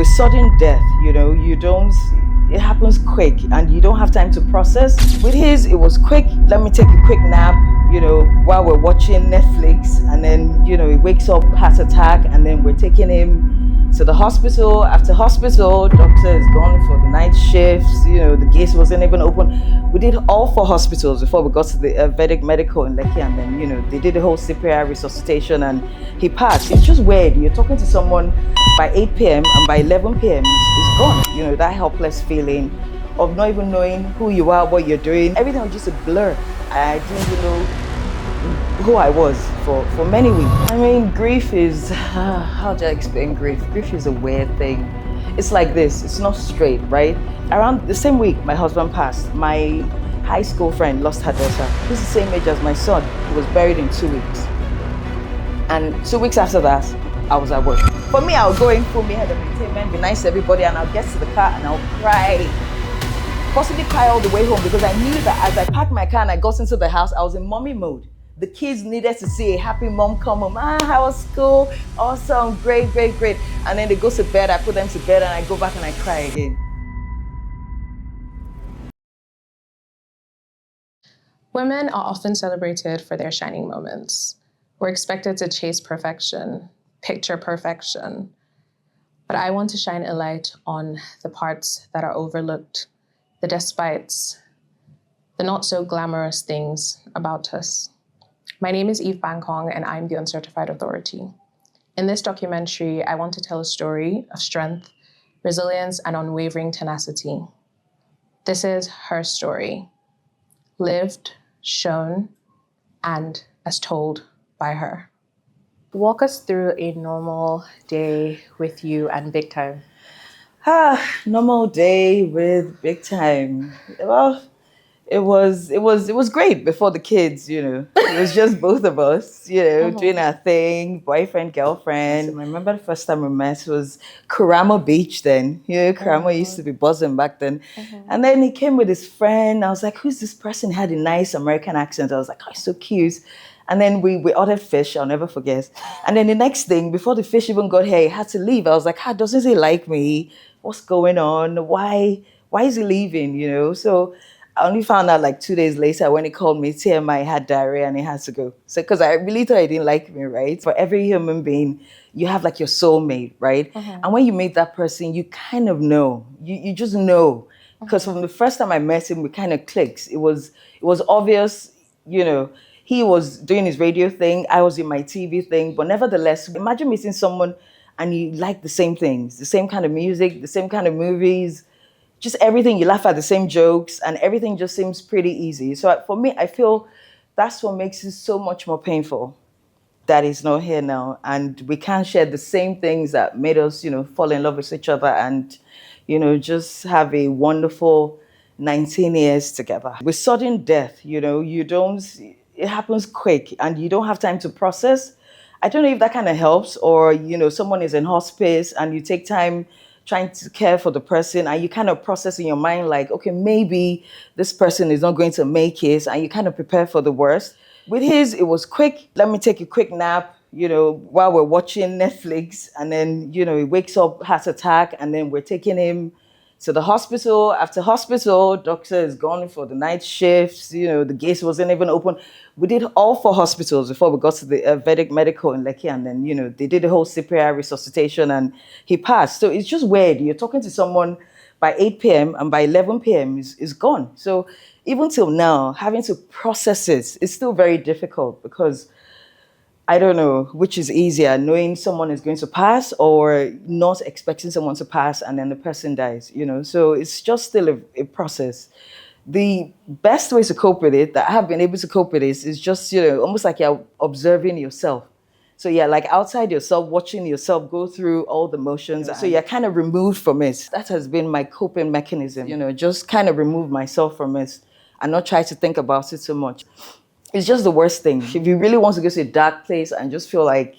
With sudden death, it happens quick and you don't have time to process. With his, it was quick. Let me take a quick nap, while we're watching Netflix, and then, he wakes up, heart attack, and then we're taking him to the hospital. After hospital, doctor is gone for the night shifts, the gate wasn't even open. We did all 4 hospitals before we got to the Vedic Medical in Lekki, and then, they did the whole CPR resuscitation and he passed. It's just weird. You're talking to someone by 8 p.m. and by 11 p.m. it's gone. That helpless feeling of not even knowing who you are, what you're doing. Everything was just a blur. I didn't even know who I was for many weeks. I mean, grief is, how do I explain grief? Grief is a weird thing. It's like this, it's not straight, right? Around the same week my husband passed, my high school friend lost her daughter, who's the same age as my son. He was buried in 2 weeks. And 2 weeks after that, I was at work. For me, I'll go in, Funmi Oyaide entertainment, be nice to everybody, and I'll get to the car and I'll cry. Possibly cry all the way home, because I knew that as I packed my car and I got into the house, I was in mommy mode. The kids needed to see a happy mom come home. How was school? Awesome, great. And then they go to bed, I put them to bed, and I go back and I cry again. Women are often celebrated for their shining moments. We're expected to chase perfection, picture perfection. But I want to shine a light on the parts that are overlooked, the despites, the not so glamorous things about us. My name is Eve Bangkong, and I'm the Uncertified Authority. In this documentary, I want to tell a story of strength, resilience, and unwavering tenacity. This is her story, lived, shown, and as told by her. Walk us through a normal day with you and Big Time. Normal day with Big Time. Well, it was great before the kids, It was just both of us, doing our thing, boyfriend, girlfriend. I remember the first time we met was Kurama Beach then. Kurama used to be buzzing back then. And then he came with his friend. I was like, who's this person? He had a nice American accent. I was like, oh, he's so cute. And then we ordered fish, I'll never forget. And then the next thing, before the fish even got here, he had to leave. I was like, doesn't he like me? What's going on? Why is he leaving, So I only found out like 2 days later when he called me, TMI had diarrhea and he had to go. So, because I really thought he didn't like me, right? For every human being, you have like your soulmate, right? And when you meet that person, you kind of know. You just know. Because from the first time I met him, we kind of clicked. It was obvious, he was doing his radio thing, I was in my TV thing. But nevertheless, imagine meeting someone and you like the same things, the same kind of music, the same kind of movies, just everything. You laugh at the same jokes and everything just seems pretty easy. So for me, I feel that's what makes it so much more painful that he's not here now. And we can't share the same things that made us, fall in love with each other and, just have a wonderful 19 years together. With sudden death, it happens quick and you don't have time to process. I don't know if that kind of helps, or, someone is in hospice and you take time trying to care for the person and you kind of process in your mind like, okay, maybe this person is not going to make it, and you kind of prepare for the worst. With his, it was quick. Let me take a quick nap, while we're watching Netflix, and then, he wakes up, heart attack, and then we're taking him to the hospital. After hospital, doctor is gone for the night shifts, the gate wasn't even open. We did all 4 hospitals before we got to the Vedic Medical in Lekki, and then, they did the whole CPR resuscitation and he passed. So it's just weird. You're talking to someone by 8 p.m. and by 11 p.m. is gone. So even till now, having to process it is still very difficult, because I don't know which is easier, knowing someone is going to pass or not expecting someone to pass and then the person dies, So it's just still a process. The best way to cope with it, that I have been able to cope with it, is just, almost like you're observing yourself. So yeah, like outside yourself, watching yourself go through all the motions. So you're kind of removed from it. That has been my coping mechanism, just kind of remove myself from it and not try to think about it so much. It's just the worst thing. If you really want to go to a dark place and just feel like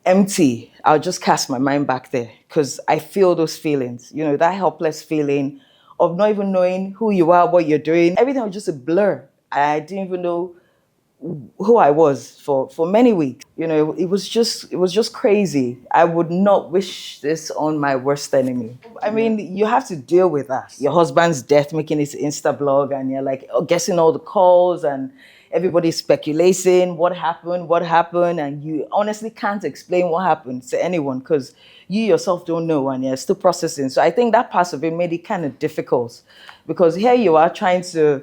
empty, I'll just cast my mind back there, because I feel those feelings, that helpless feeling of not even knowing who you are, what you're doing. Everything was just a blur. I didn't even know who I was for many weeks. It was just crazy. I would not wish this on my worst enemy. I mean, you have to deal with that. Your husband's death, making his Insta blog, and you're like guessing all the calls, and everybody's speculating what happened, and you honestly can't explain what happened to anyone because you yourself don't know and you're still processing. So I think that part of it made it kind of difficult because here you are trying to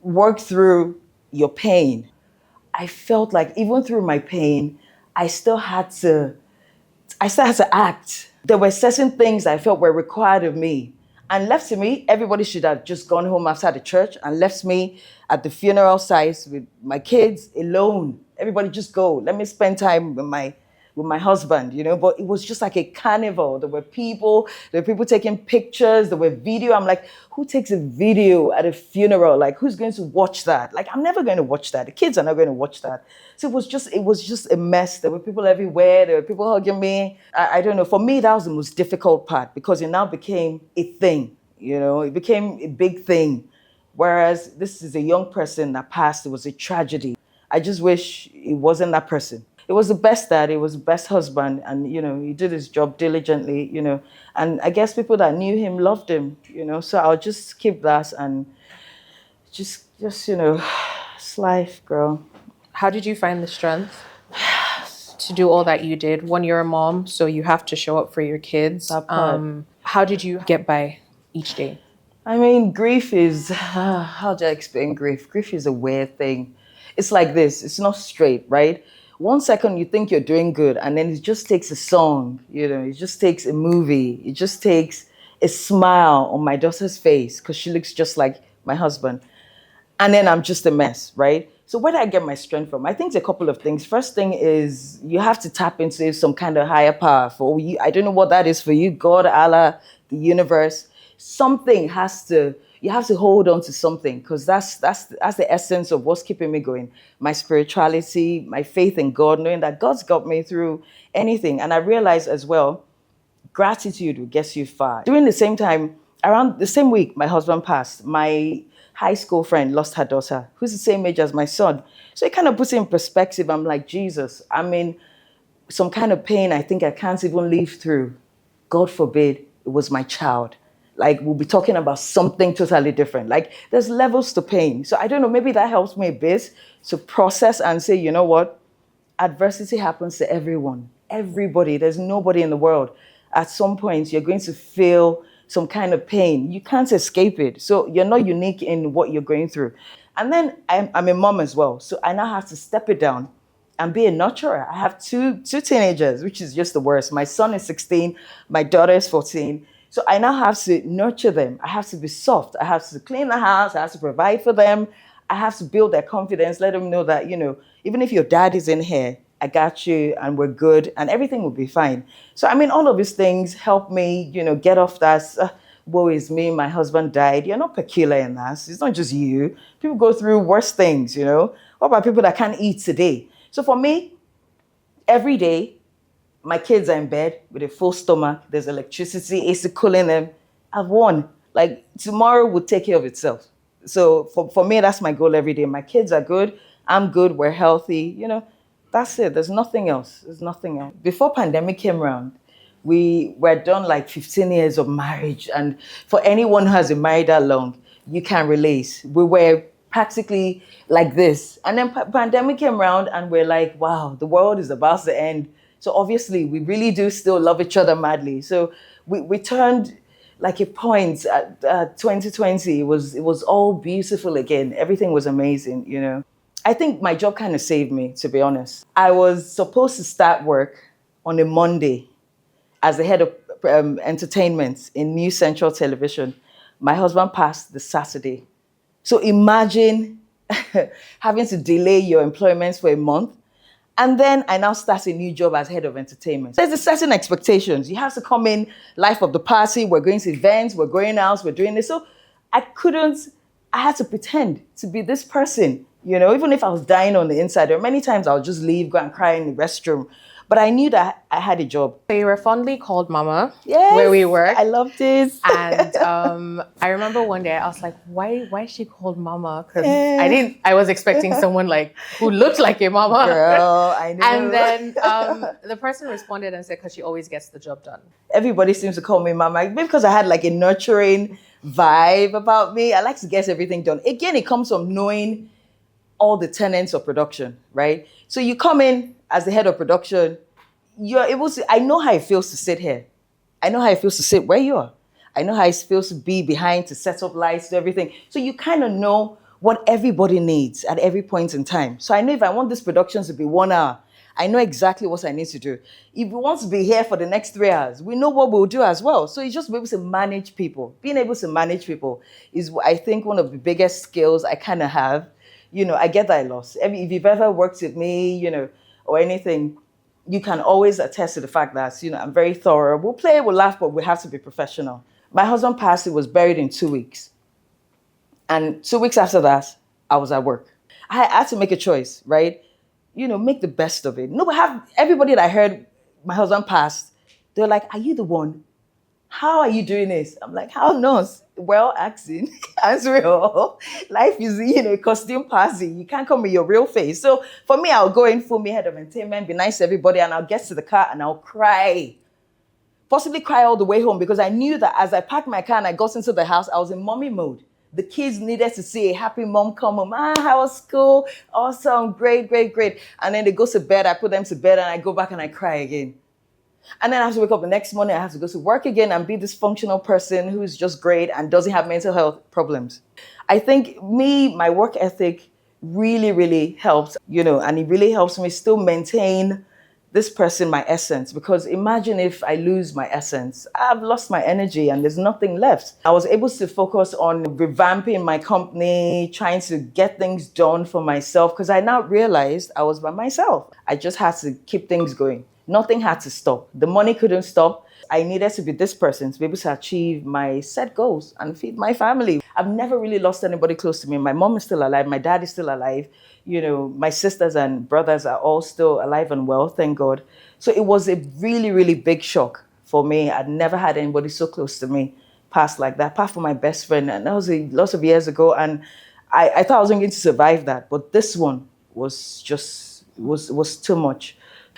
work through your pain. I felt like even through my pain, I still had to I still had to act. There were certain things I felt were required of me. And left to me, everybody should have just gone home after the church and left me at the funeral site with my kids alone. Everybody just go. Let me spend time with my husband, But it was just like a carnival. There were people taking pictures, there were video. I'm like, who takes a video at a funeral? Like, who's going to watch that? Like, I'm never going to watch that. The kids are not going to watch that. So it was just a mess. There were people everywhere. There were people hugging me. I don't know. For me, that was the most difficult part because it now became a thing. It became a big thing. Whereas this is a young person that passed. It was a tragedy. I just wish it wasn't that person. It was the best dad, it was the best husband, and he did his job diligently, And I guess people that knew him loved him, So I'll just keep that and just it's life, girl. How did you find the strength to do all that you did? One, you're a mom, so you have to show up for your kids. How did you get by each day? I mean, grief is, how do I explain grief? Grief is a weird thing. It's like this, it's not straight, right? One second you think you're doing good, and then it just takes a song, it just takes a movie, it just takes a smile on my daughter's face because she looks just like my husband. And then I'm just a mess, right? So where do I get my strength from? I think it's a couple of things. First thing is you have to tap into some kind of higher power for you. I don't know what that is for you, God, Allah, the universe. You have to hold on to something because that's the essence of what's keeping me going. My spirituality, my faith in God, knowing that God's got me through anything. And I realized as well, gratitude will get you far. During the same time, around the same week, my husband passed. My high school friend lost her daughter, who's the same age as my son. So it kind of puts it in perspective. I'm like, Jesus, I'm in some kind of pain I think I can't even live through. God forbid it was my child. Like, we'll be talking about something totally different. Like, there's levels to pain. So I don't know, maybe that helps me a bit to process and say, you know what? Adversity happens to everyone. Everybody. There's nobody in the world. At some point, you're going to feel some kind of pain. You can't escape it. So you're not unique in what you're going through. And then I'm a mom as well. So I now have to step it down and be a nurturer. I have two teenagers, which is just the worst. My son is 16. My daughter is 14. So I now have to nurture them. I have to be soft. I have to clean the house. I have to provide for them. I have to build their confidence, let them know that, even if your dad is in here, I got you and we're good and everything will be fine. So, I mean, all of these things help me, get off that, woe is me, my husband died. You're not peculiar in that. It's not just you. People go through worse things, What about people that can't eat today? So for me, every day, my kids are in bed with a full stomach. There's electricity, AC cooling them. I've won. Like, tomorrow will take care of itself. So for me, that's my goal every day. My kids are good. I'm good. We're healthy. That's it. There's nothing else. There's nothing else. Before pandemic came around, we were done like 15 years of marriage. And for anyone who has been married that long, you can relate. We were practically like this. And then pandemic came around and we're like, wow, the world is about to end. So obviously, we really do still love each other madly. So we turned like a point at 2020. It was all beautiful again. Everything was amazing, I think my job kind of saved me, to be honest. I was supposed to start work on a Monday as the head of entertainment in New Central Television. My husband passed the Saturday. So imagine having to delay your employment for a month. And then I now start a new job as head of entertainment. There's a certain expectations. You have to come in, life of the party, we're going to events, we're going out, we're doing this. So I had to pretend to be this person, even if I was dying on the inside. Or many times I'll just leave, go and cry in the restroom. But I knew that I had a job. So you were fondly called Mama Yes, where we work. I loved it. And I remember one day I was like, why is she called Mama? Because Yeah. I was expecting someone like who looked like a mama. Girl, I know. And then the person responded and said, because she always gets the job done. Everybody seems to call me Mama. Maybe because I had like a nurturing vibe about me. I like to get everything done. Again, it comes from knowing all the tenets of production, right? So you come in as the head of production, you're able to, I know how it feels to sit here. I know how it feels to sit where you are. I know how it feels to be behind, to set up lights, to everything. So you kind of know what everybody needs at every point in time. So I know if I want this production to be 1 hour, I know exactly what I need to do. If we want to be here for the next 3 hours, we know what we'll do as well. So it's just be able to manage people. Being able to manage people is, I think, one of the biggest skills I kind of have. I get that a lot. If you've ever worked with me, or anything, you can always attest to the fact that, I'm very thorough. We'll play, we'll laugh, but we have to be professional. My husband passed, he was buried in 2 weeks. And 2 weeks after that, I was at work. I had to make a choice, right? Make the best of it. No, but everybody that I heard my husband passed, they're like, are you the one? How are you doing this? I'm like, how knows? Well, acting, as real. Life is, a costume party. You can't come with your real face. So for me, I'll go in, Funmi, head of entertainment, be nice to everybody, and I'll get to the car and I'll cry. Possibly cry all the way home, because I knew that as I packed my car and I got into the house, I was in mommy mode. The kids needed to see a happy mom come home. How was school? Awesome, great, great, great. And then they go to bed, I put them to bed, and I go back and I cry again. And then I have to wake up the next morning, I have to go to work again and be this functional person who's just great and doesn't have mental health problems. I think my work ethic really, really helps, and it really helps me still maintain this person, my essence. Because imagine if I lose my essence, I've lost my energy and there's nothing left. I was able to focus on revamping my company, trying to get things done for myself, because I now realized I was by myself. I just had to keep things going. Nothing had to stop. The money couldn't stop. I needed to be this person to be able to achieve my set goals and feed my family. I've never really lost anybody close to me. My mom is still alive. My dad is still alive. My sisters and brothers are all still alive and well, thank God. So it was a really, really big shock for me. I'd never had anybody so close to me pass like that, apart from my best friend. And that was lots of years ago. And I thought I wasn't going to survive that. But this one was was too much.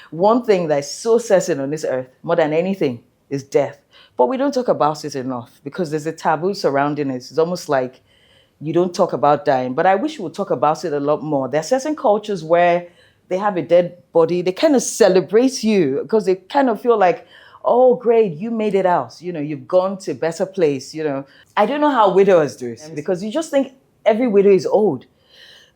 One thing that is so certain on this earth, more than anything, is death. But we don't talk about it enough because there's a taboo surrounding it. It's almost like you don't talk about dying. But I wish we would talk about it a lot more. There are certain cultures where they have a dead body. They kind of celebrate you because they kind of feel like, oh, great, you made it out. You've gone to a better place. I don't know how widowers do it because you just think every widow is old.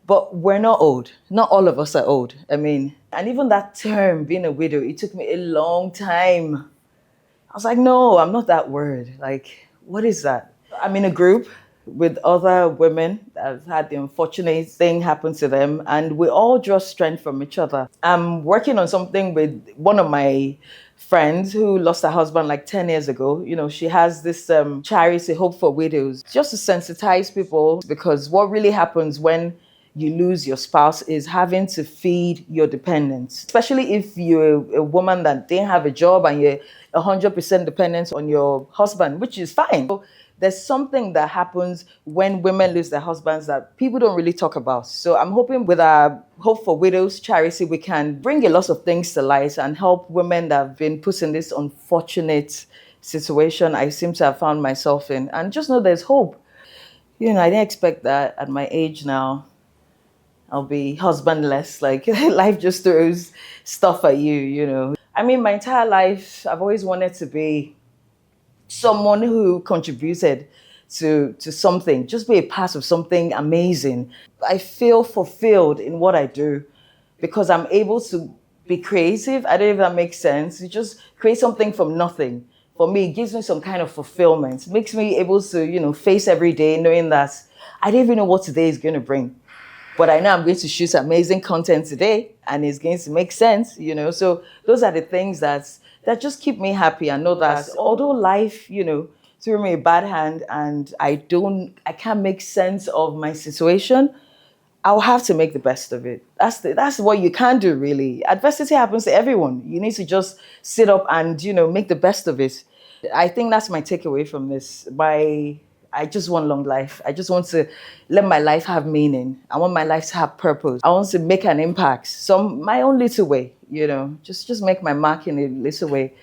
But we're not old. Not all of us are old. And even that term, being a widow, it took me a long time. I was like, no, I'm not that word. Like, what is that? I'm in a group with other women that have had the unfortunate thing happen to them, and we all draw strength from each other. I'm working on something with one of my friends who lost her husband like 10 years ago. She has this charity, Hope for Widows, just to sensitize people, because what really happens when you lose your spouse is having to feed your dependents, especially if you're a woman that didn't have a job and you're 100% dependent on your husband, which is fine. So there's something that happens when women lose their husbands that people don't really talk about. So I'm hoping with our Hope for Widows charity, we can bring a lot of things to light and help women that have been put in this unfortunate situation I seem to have found myself in, and just know there's hope. I didn't expect that at my age now I'll be husbandless. Like, life just throws stuff at you. My entire life, I've always wanted to be someone who contributed to something, just be a part of something amazing. I feel fulfilled in what I do because I'm able to be creative. I don't know if that makes sense. You just create something from nothing. For me, it gives me some kind of fulfillment. It makes me able to, face every day knowing that I don't even know what today is going to bring. But I know I'm going to shoot amazing content today and it's going to make sense, So those are the things that just keep me happy and know that although life, threw me a bad hand and I can't make sense of my situation, I'll have to make the best of it. That's what you can do, really. Adversity happens to everyone. You need to just sit up and, make the best of it. I think that's my takeaway from this. I just want long life. I just want to let my life have meaning. I want my life to have purpose. I want to make an impact. My own little way, just make my mark in a little way,